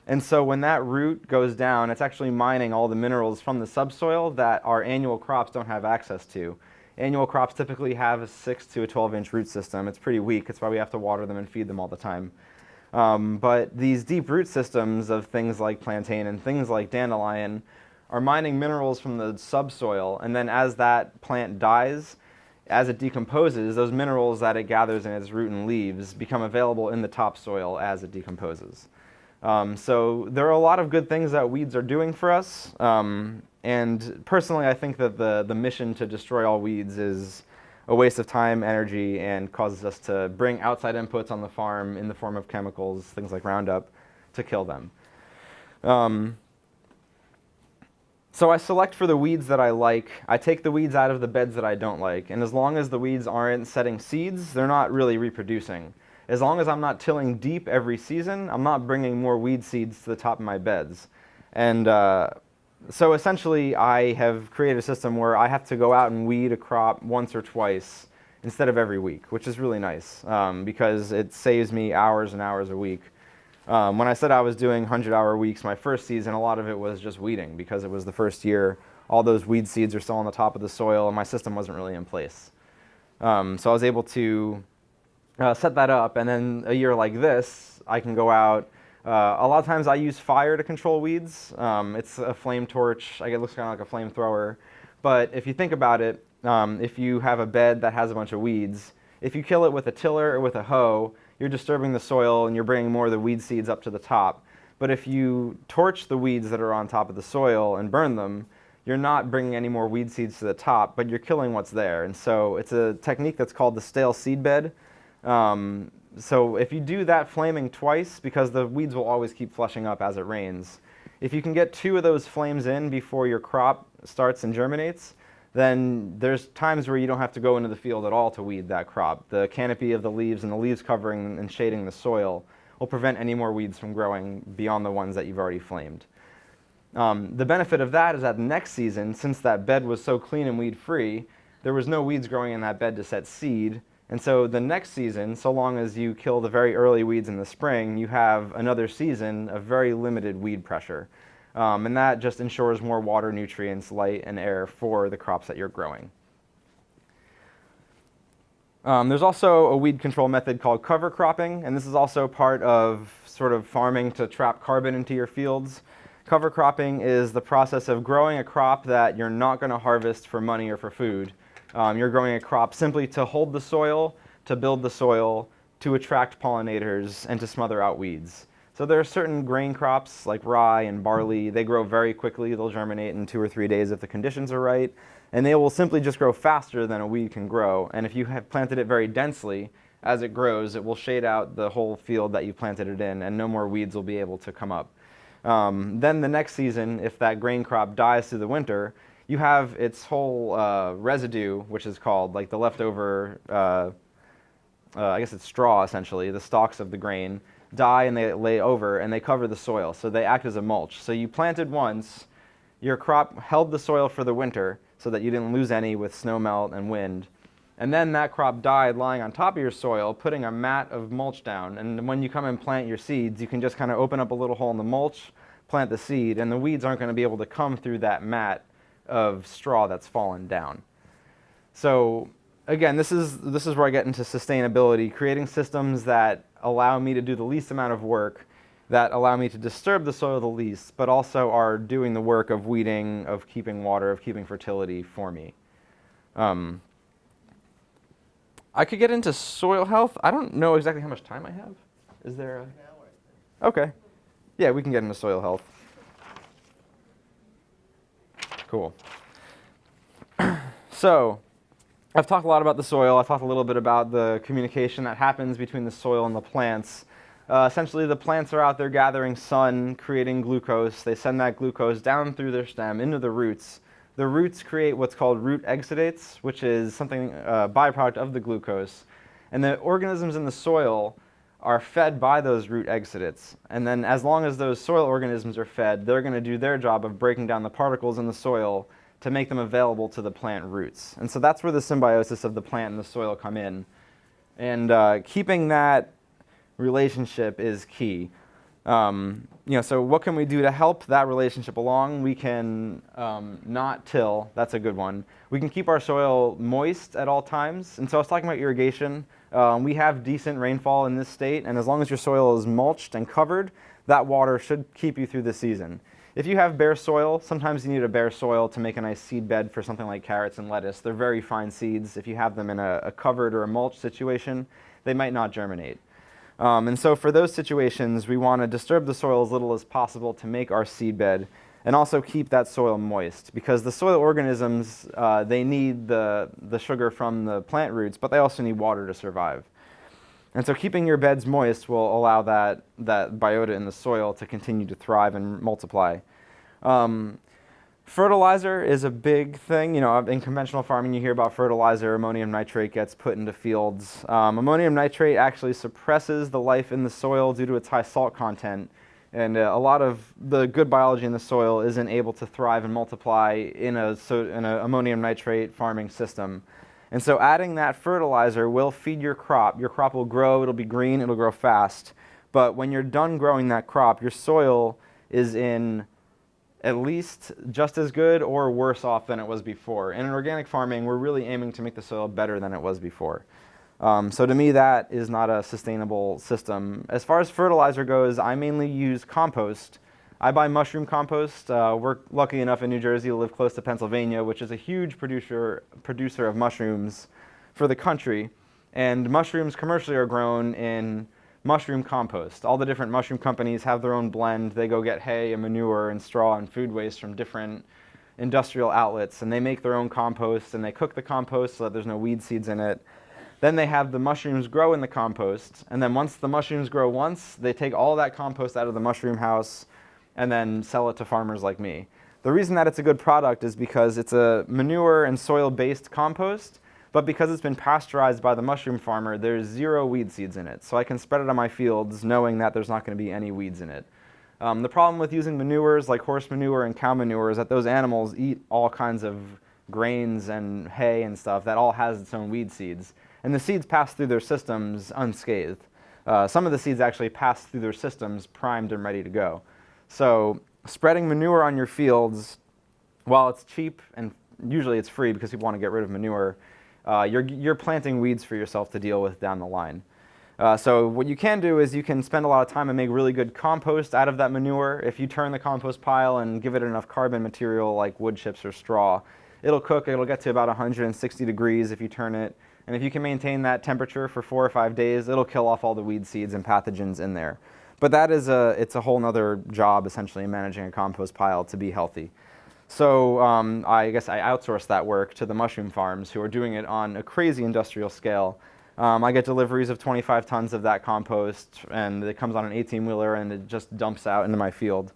And so when that root goes down, it's actually mining all the minerals from the subsoil that our annual crops don't have access to. Annual crops typically have a 6 to a 12-inch root system. It's pretty weak. That's why we have to water them and feed them all the time. But these deep root systems of things like plantain and things like dandelion are mining minerals from the subsoil, and then as that plant dies, as it decomposes, those minerals that it gathers in its root and leaves become available in the topsoil as it decomposes. So there are a lot of good things that weeds are doing for us, and personally I think that the mission to destroy all weeds is a waste of time, energy, and causes us to bring outside inputs on the farm in the form of chemicals, things like Roundup, to kill them. So I select for the weeds that I like. I take the weeds out of the beds that I don't like, and as long as the weeds aren't setting seeds, they're not really reproducing. As long as I'm not tilling deep every season, I'm not bringing more weed seeds to the top of my beds. And so essentially I have created a system where I have to go out and weed a crop once or twice instead of every week, which is really nice because it saves me hours and hours a week. When I said I was doing 100-hour weeks my first season, a lot of it was just weeding because it was the first year. All those weed seeds are still on the top of the soil and my system wasn't really in place. So I was able to set that up, and then a year like this, I can go out. A lot of times I use fire to control weeds. It's a flame torch. It looks kind of like a flamethrower. But if you think about it, if you have a bed that has a bunch of weeds, if you kill it with a tiller or with a hoe, you're disturbing the soil and you're bringing more of the weed seeds up to the top. But if you torch the weeds that are on top of the soil and burn them, you're not bringing any more weed seeds to the top, but you're killing what's there. And so it's a technique that's called the stale seed bed. So if you do that flaming twice, because the weeds will always keep flushing up as it rains, if you can get 2 of those flames in before your crop starts and germinates, then there's times where you don't have to go into the field at all to weed that crop. The canopy of the leaves and the leaves covering and shading the soil will prevent any more weeds from growing beyond the ones that you've already flamed. The benefit of that is that next season, since that bed was so clean and weed-free, there was no weeds growing in that bed to set seed. And so the next season, so long as you kill the very early weeds in the spring, you have another season of very limited weed pressure. And that just ensures more water, nutrients, light, and air for the crops that you're growing. There's also a weed control method called cover cropping, and this is also part of sort of farming to trap carbon into your fields. Cover cropping is the process of growing a crop that you're not going to harvest for money or for food. You're growing a crop simply to hold the soil, to build the soil, to attract pollinators, and to smother out weeds. So there are certain grain crops like rye and barley. They grow very quickly. They'll germinate in 2 or 3 days if the conditions are right. And they will simply just grow faster than a weed can grow. And if you have planted it very densely, as it grows, it will shade out the whole field that you planted it in, and no more weeds will be able to come up. Then the next season, if that grain crop dies through the winter, you have its whole residue, which is called like the leftover, I guess it's straw essentially, the stalks of the grain, die and they lay over and they cover the soil. So they act as a mulch. So you planted once, your crop held the soil for the winter so that you didn't lose any with snow melt and wind. And then that crop died lying on top of your soil, putting a mat of mulch down. And when you come and plant your seeds, you can just kind of open up a little hole in the mulch, plant the seed, and the weeds aren't going to be able to come through that mat of straw that's fallen down. So again, this is where I get into sustainability, creating systems that allow me to do the least amount of work, that allow me to disturb the soil the least, but also are doing the work of weeding, of keeping water, of keeping fertility for me. I could get into soil health. I don't know exactly how much time I have. Is there a... Okay. Yeah, we can get into soil health. Cool. So, I've talked a lot about the soil. I've talked a little bit about the communication that happens between the soil and the plants. Essentially, the plants are out there gathering sun, creating glucose. They send that glucose down through their stem into the roots. The roots create what's called root exudates, which is something, byproduct of the glucose. And the organisms in the soil are fed by those root exudates. And then as long as those soil organisms are fed, they're going to do their job of breaking down the particles in the soil to make them available to the plant roots. And so that's where the symbiosis of the plant and the soil come in. And keeping that relationship is key. So what can we do to help that relationship along? We can not till. That's a good one. We can keep our soil moist at all times. And so I was talking about irrigation. We have decent rainfall in this state, and as long as your soil is mulched and covered, that water should keep you through the season. If you have bare soil, sometimes you need a bare soil to make a nice seed bed for something like carrots and lettuce. They're very fine seeds. If you have them in a covered or a mulched situation, they might not germinate. And so for those situations, we want to disturb the soil as little as possible to make our seed bed and also keep that soil moist, because the soil organisms, they need the sugar from the plant roots, but they also need water to survive. And so keeping your beds moist will allow that biota in the soil to continue to thrive and multiply. Fertilizer is a big thing. In conventional farming, you hear about fertilizer. Ammonium nitrate gets put into fields. Ammonium nitrate actually suppresses the life in the soil due to its high salt content. And a lot of the good biology in the soil isn't able to thrive and multiply in an ammonium nitrate farming system. And so adding that fertilizer will feed your crop. Your crop will grow, it'll be green, it'll grow fast. But when you're done growing that crop, your soil is in at least just as good or worse off than it was before. And in organic farming, we're really aiming to make the soil better than it was before. So to me, that is not a sustainable system. As far as fertilizer goes, I mainly use compost. I buy mushroom compost. We're lucky enough in New Jersey to live close to Pennsylvania, which is a huge producer of mushrooms for the country. And mushrooms commercially are grown in mushroom compost. All the different mushroom companies have their own blend. They go get hay and manure and straw and food waste from different industrial outlets, and they make their own compost, and they cook the compost so that there's no weed seeds in it. Then they have the mushrooms grow in the compost, and then once the mushrooms grow once, they take all that compost out of the mushroom house and then sell it to farmers like me. The reason that it's a good product is because it's a manure and soil-based compost, but because it's been pasteurized by the mushroom farmer, there's 0 weed seeds in it. So I can spread it on my fields knowing that there's not going to be any weeds in it. The problem with using manures like horse manure and cow manure is that those animals eat all kinds of grains and hay and stuff that all has its own weed seeds. And the seeds pass through their systems unscathed. Some of the seeds actually pass through their systems primed and ready to go. So spreading manure on your fields, while it's cheap and usually it's free because people want to get rid of manure, you're planting weeds for yourself to deal with down the line. So what you can do is you can spend a lot of time and make really good compost out of that manure. If you turn the compost pile and give it enough carbon material like wood chips or straw, it'll cook. It'll get to about 160 degrees if you turn it. And if you can maintain that temperature for 4 or 5 days, it'll kill off all the weed seeds and pathogens in there. But it's a whole nother job, essentially, in managing a compost pile to be healthy. So I guess I outsource that work to the mushroom farms who are doing it on a crazy industrial scale. I get deliveries of 25 tons of that compost, and it comes on an 18-wheeler, and it just dumps out into my field.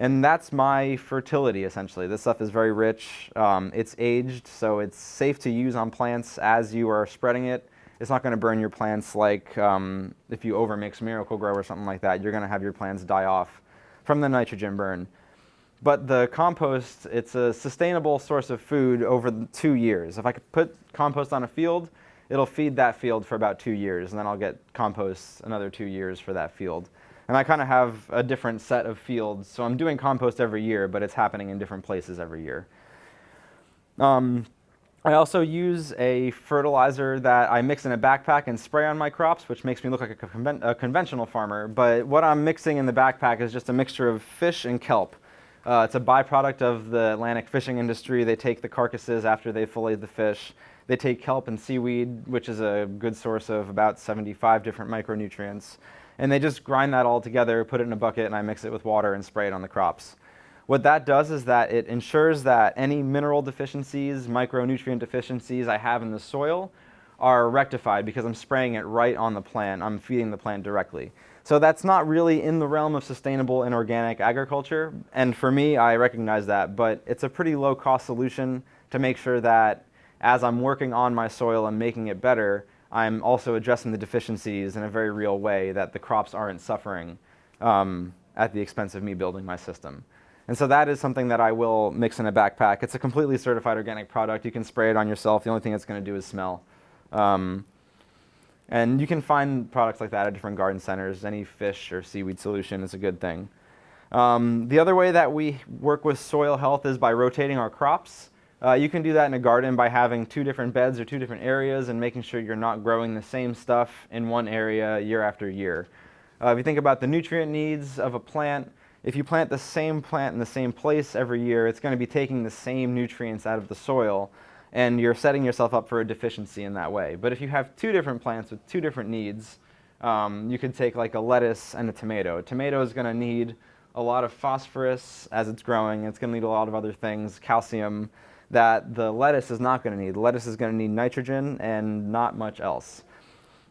And that's my fertility, essentially. This stuff is very rich. It's aged, so it's safe to use on plants as you are spreading it. It's not going to burn your plants like if you overmix Miracle-Gro or something like that. You're going to have your plants die off from the nitrogen burn. But the compost, it's a sustainable source of food over 2 years. If I could put compost on a field, it'll feed that field for about 2 years, and then I'll get compost another 2 years for that field. And I kind of have a different set of fields, so I'm doing compost every year, but it's happening in different places every year. I also use a fertilizer that I mix in a backpack and spray on my crops, which makes me look like a conventional farmer. But what I'm mixing in the backpack is just a mixture of fish and kelp. It's a byproduct of the Atlantic fishing industry. They take the carcasses after they fillet the fish. They take kelp and seaweed, which is a good source of about 75 different micronutrients. And they just grind that all together, put it in a bucket, and I mix it with water and spray it on the crops. What that does is that it ensures that any mineral deficiencies, micronutrient deficiencies I have in the soil are rectified because I'm spraying it right on the plant. I'm feeding the plant directly. So that's not really in the realm of sustainable and organic agriculture. And for me, I recognize that. But it's a pretty low-cost solution to make sure that as I'm working on my soil and making it better, I'm also addressing the deficiencies in a very real way that the crops aren't suffering at the expense of me building my system. And so that is something that I will mix in a backpack. It's a completely certified organic product. You can spray it on yourself. The only thing it's going to do is smell. And you can find products like that at different garden centers. Any fish or seaweed solution is a good thing. The other way that we work with soil health is by rotating our crops. You can do that in a garden by having 2 different beds or 2 different areas and making sure you're not growing the same stuff in one area year after year. If you think about the nutrient needs of a plant, if you plant the same plant in the same place every year, it's going to be taking the same nutrients out of the soil, and you're setting yourself up for a deficiency in that way. But if you have 2 different plants with 2 different needs, you could take like a lettuce and a tomato. A tomato is going to need a lot of phosphorus as it's growing. It's going to need a lot of other things, calcium, that the lettuce is not going to need. The lettuce is going to need nitrogen and not much else.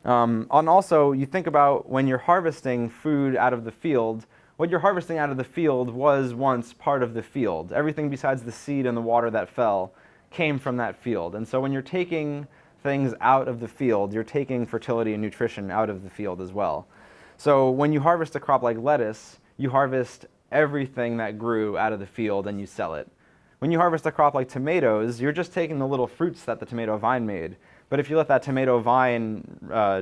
And also, you think about when you're harvesting food out of the field, what you're harvesting out of the field was once part of the field. Everything besides the seed and the water that fell came from that field. And so when you're taking things out of the field, you're taking fertility and nutrition out of the field as well. So when you harvest a crop like lettuce, you harvest everything that grew out of the field and you sell it. When you harvest a crop like tomatoes, you're just taking the little fruits that the tomato vine made. But if you let that tomato vine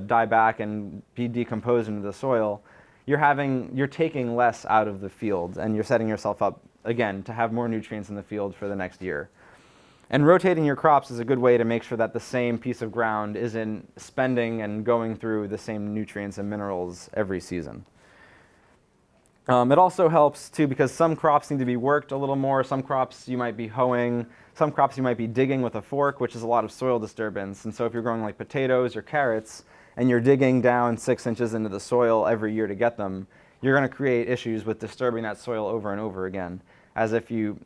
die back and be decomposed into the soil, you're taking less out of the field, and you're setting yourself up, again, to have more nutrients in the field for the next year. And rotating your crops is a good way to make sure that the same piece of ground isn't spending and going through the same nutrients and minerals every season. It also helps too because some crops need to be worked a little more. Some crops you might be hoeing. Some crops you might be digging with a fork, which is a lot of soil disturbance. And so if you're growing like potatoes or carrots and you're digging down 6 inches into the soil every year to get them, you're going to create issues with disturbing that soil over and over again. As if you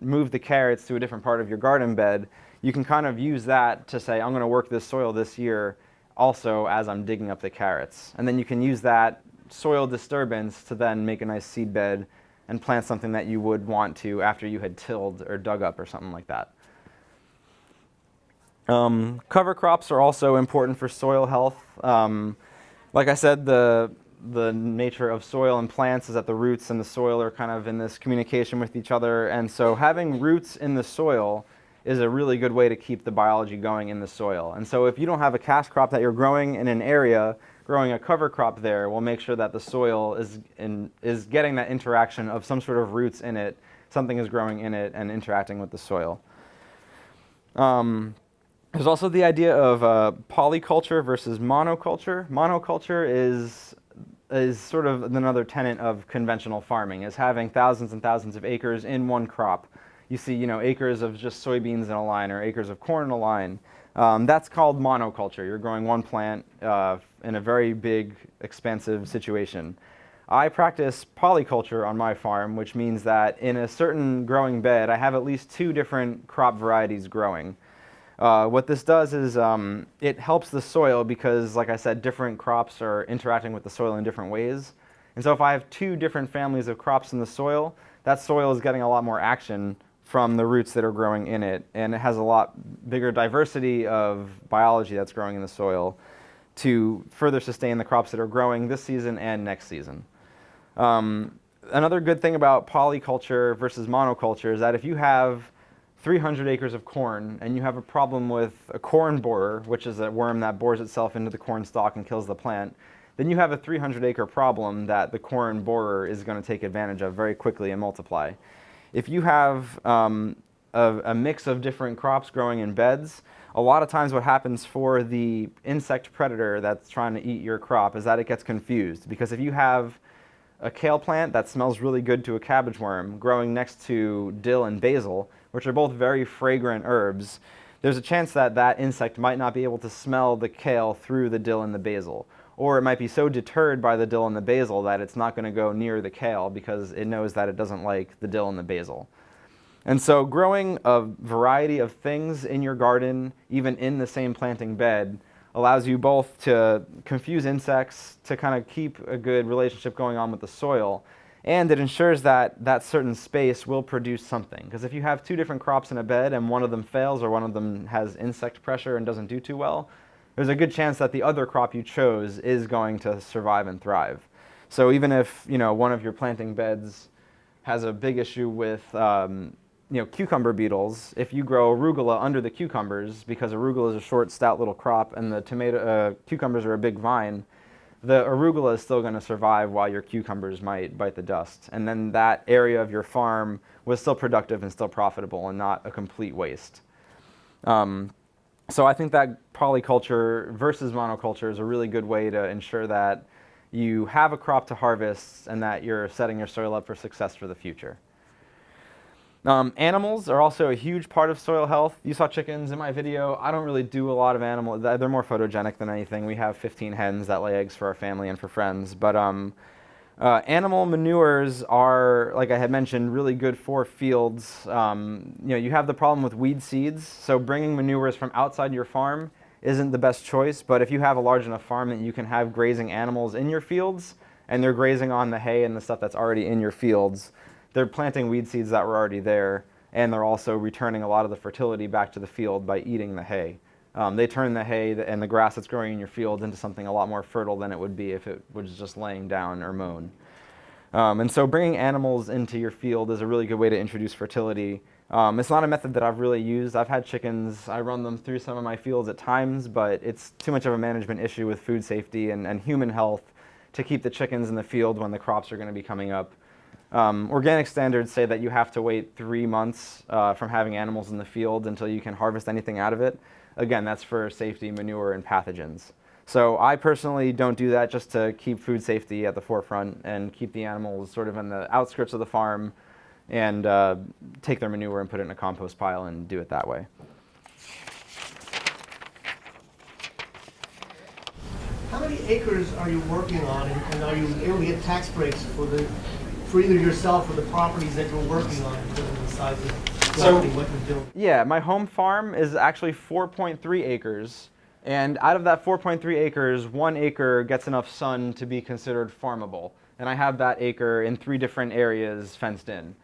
move the carrots to a different part of your garden bed, you can kind of use that to say, I'm going to work this soil this year also as I'm digging up the carrots. And then you can use that soil disturbance to then make a nice seed bed and plant something that you would want to after you had tilled or dug up or something like that. Cover crops are also important for soil health. Like I said, the nature of soil and plants is that the roots and the soil are kind of in this communication with each other, and so having roots in the soil is a really good way to keep the biology going in the soil. And so if you don't have a cash crop that you're growing in an area, growing a cover crop there will make sure that the soil is getting that interaction of some sort of roots in it, something is growing in it and interacting with the soil. There's also the idea of polyculture versus monoculture. Monoculture is sort of another tenet of conventional farming, is having thousands and thousands of acres in one crop. You see, acres of just soybeans in a line or acres of corn in a line. That's called monoculture. You're growing one plant in a very big, expansive situation. I practice polyculture on my farm, which means that in a certain growing bed, I have at least 2 different crop varieties growing. What this does is it helps the soil because, like I said, different crops are interacting with the soil in different ways. And so if I have 2 different families of crops in the soil, that soil is getting a lot more action from the roots that are growing in it, and it has a lot bigger diversity of biology that's growing in the soil to further sustain the crops that are growing this season and next season. Another good thing about polyculture versus monoculture is that if you have 300 acres of corn and you have a problem with a corn borer, which is a worm that bores itself into the corn stalk and kills the plant, then you have a 300-acre problem that the corn borer is going to take advantage of very quickly and multiply. If you have a mix of different crops growing in beds, a lot of times what happens for the insect predator that's trying to eat your crop is that it gets confused. Because if you have a kale plant that smells really good to a cabbage worm growing next to dill and basil, which are both very fragrant herbs, there's a chance that that insect might not be able to smell the kale through the dill and the basil. Or it might be so deterred by the dill and the basil that it's not going to go near the kale because it knows that it doesn't like the dill and the basil. And so growing a variety of things in your garden, even in the same planting bed, allows you both to confuse insects, to kind of keep a good relationship going on with the soil, and it ensures that that certain space will produce something. Because if you have 2 different crops in a bed and one of them fails or one of them has insect pressure and doesn't do too well, there's a good chance that the other crop you chose is going to survive and thrive. So even if one of your planting beds has a big issue with cucumber beetles, if you grow arugula under the cucumbers, because arugula is a short, stout little crop, and the cucumbers are a big vine, the arugula is still going to survive while your cucumbers might bite the dust. And then that area of your farm was still productive and still profitable and not a complete waste. So I think that polyculture versus monoculture is a really good way to ensure that you have a crop to harvest and that you're setting your soil up for success for the future. Animals are also a huge part of soil health. You saw chickens in my video. I don't really do a lot of animals. They're more photogenic than anything. We have 15 hens that lay eggs for our family and for friends. But animal manures are, like I had mentioned, really good for fields. You have the problem with weed seeds, so bringing manures from outside your farm isn't the best choice. But if you have a large enough farm that you can have grazing animals in your fields, and they're grazing on the hay and the stuff that's already in your fields, they're planting weed seeds that were already there, and they're also returning a lot of the fertility back to the field by eating the hay. They turn the hay and the grass that's growing in your field into something a lot more fertile than it would be if it was just laying down or mown. And so bringing animals into your field is a really good way to introduce fertility. It's not a method that I've really used. I've had chickens. I run them through some of my fields at times, but it's too much of a management issue with food safety and human health to keep the chickens in the field when the crops are going to be coming up. Organic standards say that you have to wait 3 months from having animals in the field until you can harvest anything out of it. Again, that's for safety, manure, and pathogens. So I personally don't do that, just to keep food safety at the forefront and keep the animals sort of in the outskirts of the farm and take their manure and put it in a compost pile and do it that way. How many acres are you working on, and are you able to get tax breaks for either yourself or the properties that you're working on because of the size of what you're doing? Yeah, my home farm is actually 4.3 acres. And out of that 4.3 acres, 1 acre gets enough sun to be considered farmable. And I have that acre in 3 different areas fenced in.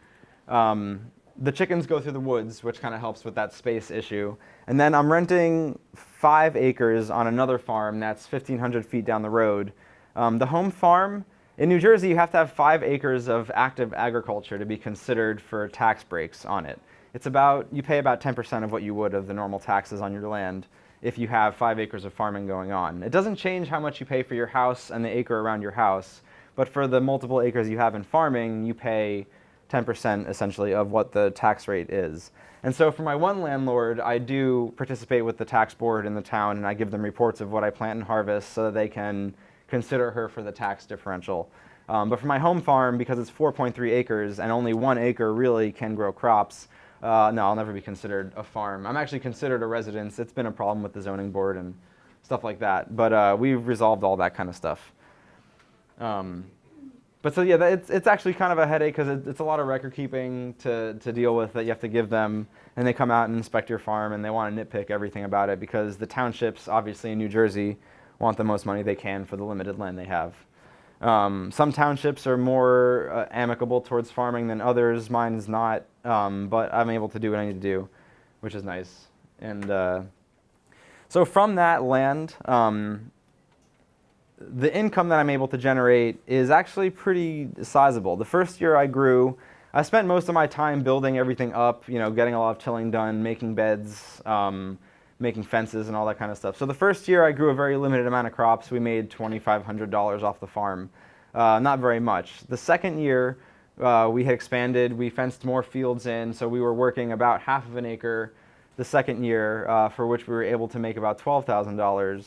The chickens go through the woods, which kind of helps with that space issue. And then I'm renting 5 acres on another farm that's 1,500 feet down the road. The home farm, in New Jersey, you have to have 5 acres of active agriculture to be considered for tax breaks on it. You pay about 10% of what you would of the normal taxes on your land if you have 5 acres of farming going on. It doesn't change how much you pay for your house and the acre around your house, but for the multiple acres you have in farming, you pay 10% essentially of what the tax rate is. And so for my one landlord, I do participate with the tax board in the town, and I give them reports of what I plant and harvest so that they can consider her for the tax differential. But for my home farm, because it's 4.3 acres and only 1 acre really can grow crops, no, I'll never be considered a farm. I'm actually considered a residence. It's been a problem with the zoning board and stuff like that. But we've resolved all that kind of stuff. But so yeah, it's actually kind of a headache because it's a lot of record keeping to deal with that you have to give them. And they come out and inspect your farm and they want to nitpick everything about it because the townships, obviously in New Jersey, want the most money they can for the limited land they have. Some townships are more amicable towards farming than others. Mine is not, but I'm able to do what I need to do, which is nice. And so from that land, the income that I'm able to generate is actually pretty sizable. The first year I spent most of my time building everything up, getting a lot of tilling done, making beds, making fences and all that kind of stuff. So the first year I grew a very limited amount of crops. We made $2,500 off the farm. Not very much. The second year we had expanded. We fenced more fields in, so we were working about half of an acre the second year, for which we were able to make about $12,000.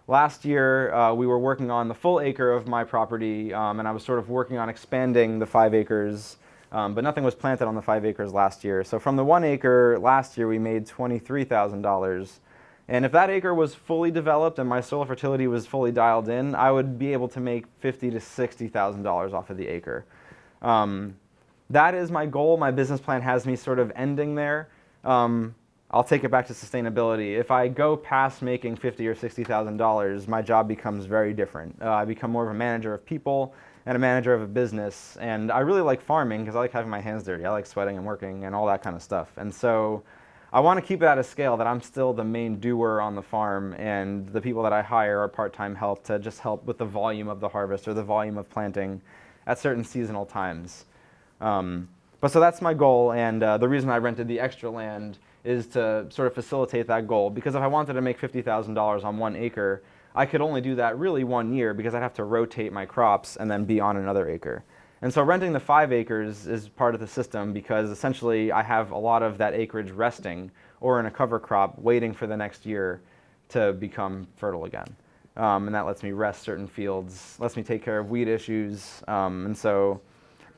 Last year we were working on the full acre of my property, and I was sort of working on expanding the 5 acres. But nothing was planted on the 5 acres last year. So from the 1 acre last year, we made $23,000. And if that acre was fully developed and my soil fertility was fully dialed in, I would be able to make $50,000 to $60,000 off of the acre. That is my goal. My business plan has me sort of ending there. I'll take it back to sustainability. If I go past making $50,000 or $60,000, my job becomes very different. I become more of a manager of people and a manager of a business. And I really like farming because I like having my hands dirty. I like sweating and working and all that kind of stuff. And so I want to keep it at a scale that I'm still the main doer on the farm, and the people that I hire are part-time help to just help with the volume of the harvest or the volume of planting at certain seasonal times. But But so that's my goal, and the reason I rented the extra land is to sort of facilitate that goal. Because if I wanted to make $50,000 on 1 acre, I could only do that really 1 year because I'd have to rotate my crops and then be on another acre. And so renting the 5 acres is part of the system because essentially I have a lot of that acreage resting or in a cover crop waiting for the next year to become fertile again. And that lets me rest certain fields, lets me take care of weed issues. And so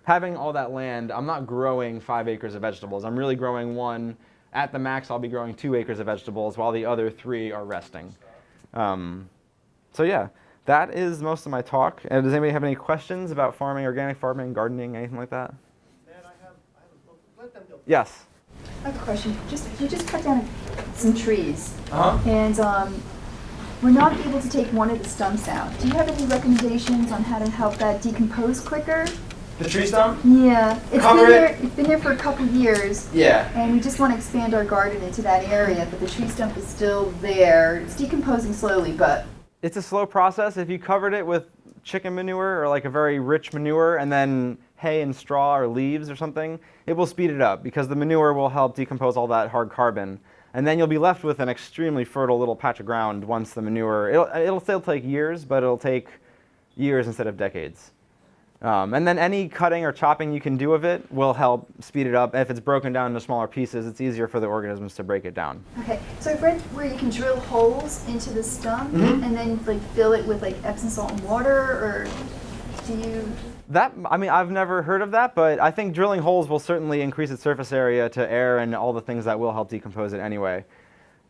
having all that land, I'm not growing 5 acres of vegetables. I'm really growing 1. At the max, I'll be growing 2 acres of vegetables while the other 3 are resting. So yeah, that is most of my talk. And does anybody have any questions about farming, organic farming, gardening, anything like that? Matt, I have let them go. Yes. I have a question. You just cut down some trees, Uh-huh. and we're not able to take one of the stumps out. Do you have any recommendations on how to help that decompose quicker? The tree stump? Yeah, Cover it. It's been there for a couple years, Yeah. and we just want to expand our garden into that area, but the tree stump is still there. It's decomposing slowly, but It's a slow process. If you covered it with chicken manure or like a very rich manure and then hay and straw or leaves or something, it will speed it up because the manure will help decompose all that hard carbon. And then you'll be left with an extremely fertile little patch of ground once the manure, it'll still take years, but it'll take years instead of decades. And then any cutting or chopping you can do of it will help speed it up. If it's broken down into smaller pieces, it's easier for the organisms to break it down. okay. So I've read where you can drill holes into the stump Mhm. and then like fill it with like Epsom salt and water, or do you? I mean, I've never heard of that, but I think drilling holes will certainly increase its surface area to air and all the things that will help decompose it anyway.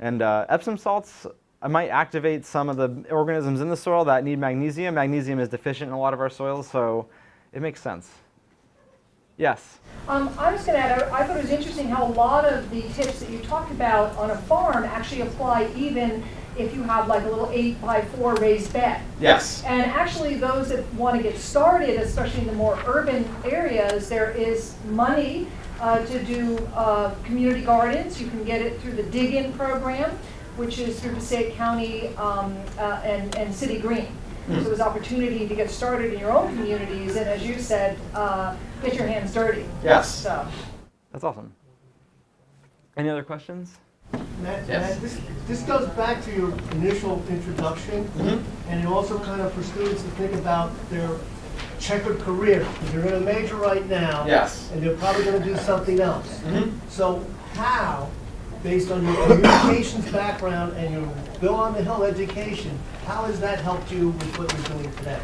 And Epsom salts might activate some of the organisms in the soil that need magnesium. Magnesium is deficient in a lot of our soils, so it makes sense. Yes? I was going to add, I thought it was interesting how a lot of the tips that you talked about on a farm actually apply even if you have like a little 8x4 raised bed. Yes. And actually those that want to get started, especially in the more urban areas, there is money to do community gardens. You can get it through the Dig-In program, which is through Passaic County and City Green. So there's opportunity to get started in your own communities, and as you said, get your hands dirty. Yes. So. That's awesome. Any other questions? Matt, Yes. Matt, this goes back to your initial introduction, and it also kind of for students to think about their checkered career. Because you're in a major right now, Yes. and they're probably going to do something else. So how, based on your communications background and your Bill on the Hill education, how has that helped you with what you're doing today?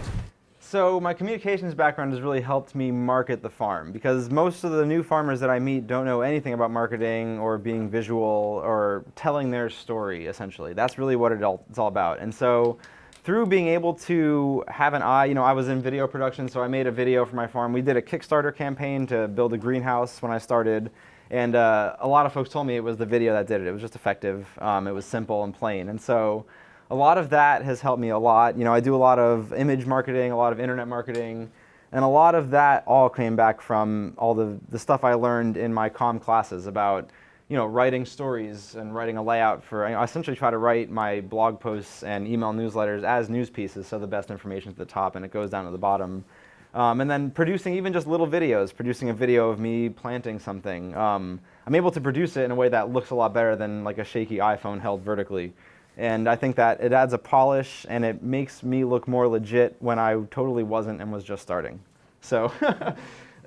So my communications background has really helped me market the farm because most of the new farmers that I meet don't know anything about marketing or being visual or telling their story, essentially. That's really what it's all about. And so through being able to have an eye, I was in video production, so I made a video for my farm. We did a Kickstarter campaign to build a greenhouse when I started, and a lot of folks told me it was the video that did it. It was just effective. It was simple and plain. And so a lot of that has helped me a lot. I do a lot of image marketing, a lot of internet marketing, and a lot of that all came back from all the stuff I learned in my comm classes about, writing stories and writing a layout for, I essentially try to write my blog posts and email newsletters as news pieces, so the best information is at the top and it goes down to the bottom. And then producing even just little videos, producing a video of me planting something. I'm able to produce it in a way that looks a lot better than like a shaky iPhone held vertically. And I think that it adds a polish and it makes me look more legit when I totally wasn't and was just starting. So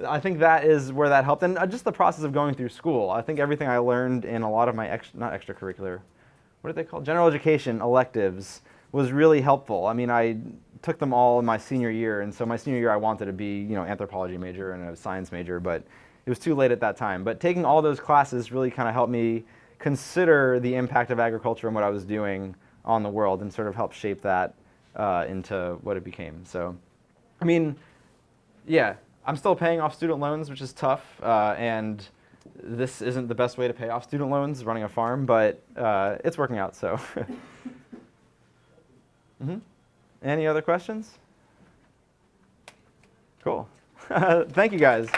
I think that is where that helped. And just the process of going through school. I think everything I learned in a lot of my, not extracurricular, what are they called? General education electives was really helpful. I mean, I took them all in my senior year. And so my senior year I wanted to be, anthropology major and a science major, but it was too late at that time. But taking all those classes really kind of helped me consider the impact of agriculture and what I was doing on the world and sort of help shape that into what it became. So, I mean, yeah, I'm still paying off student loans, which is tough, and this isn't the best way to pay off student loans, running a farm, but it's working out, so. Any other questions? Cool. Thank you, guys.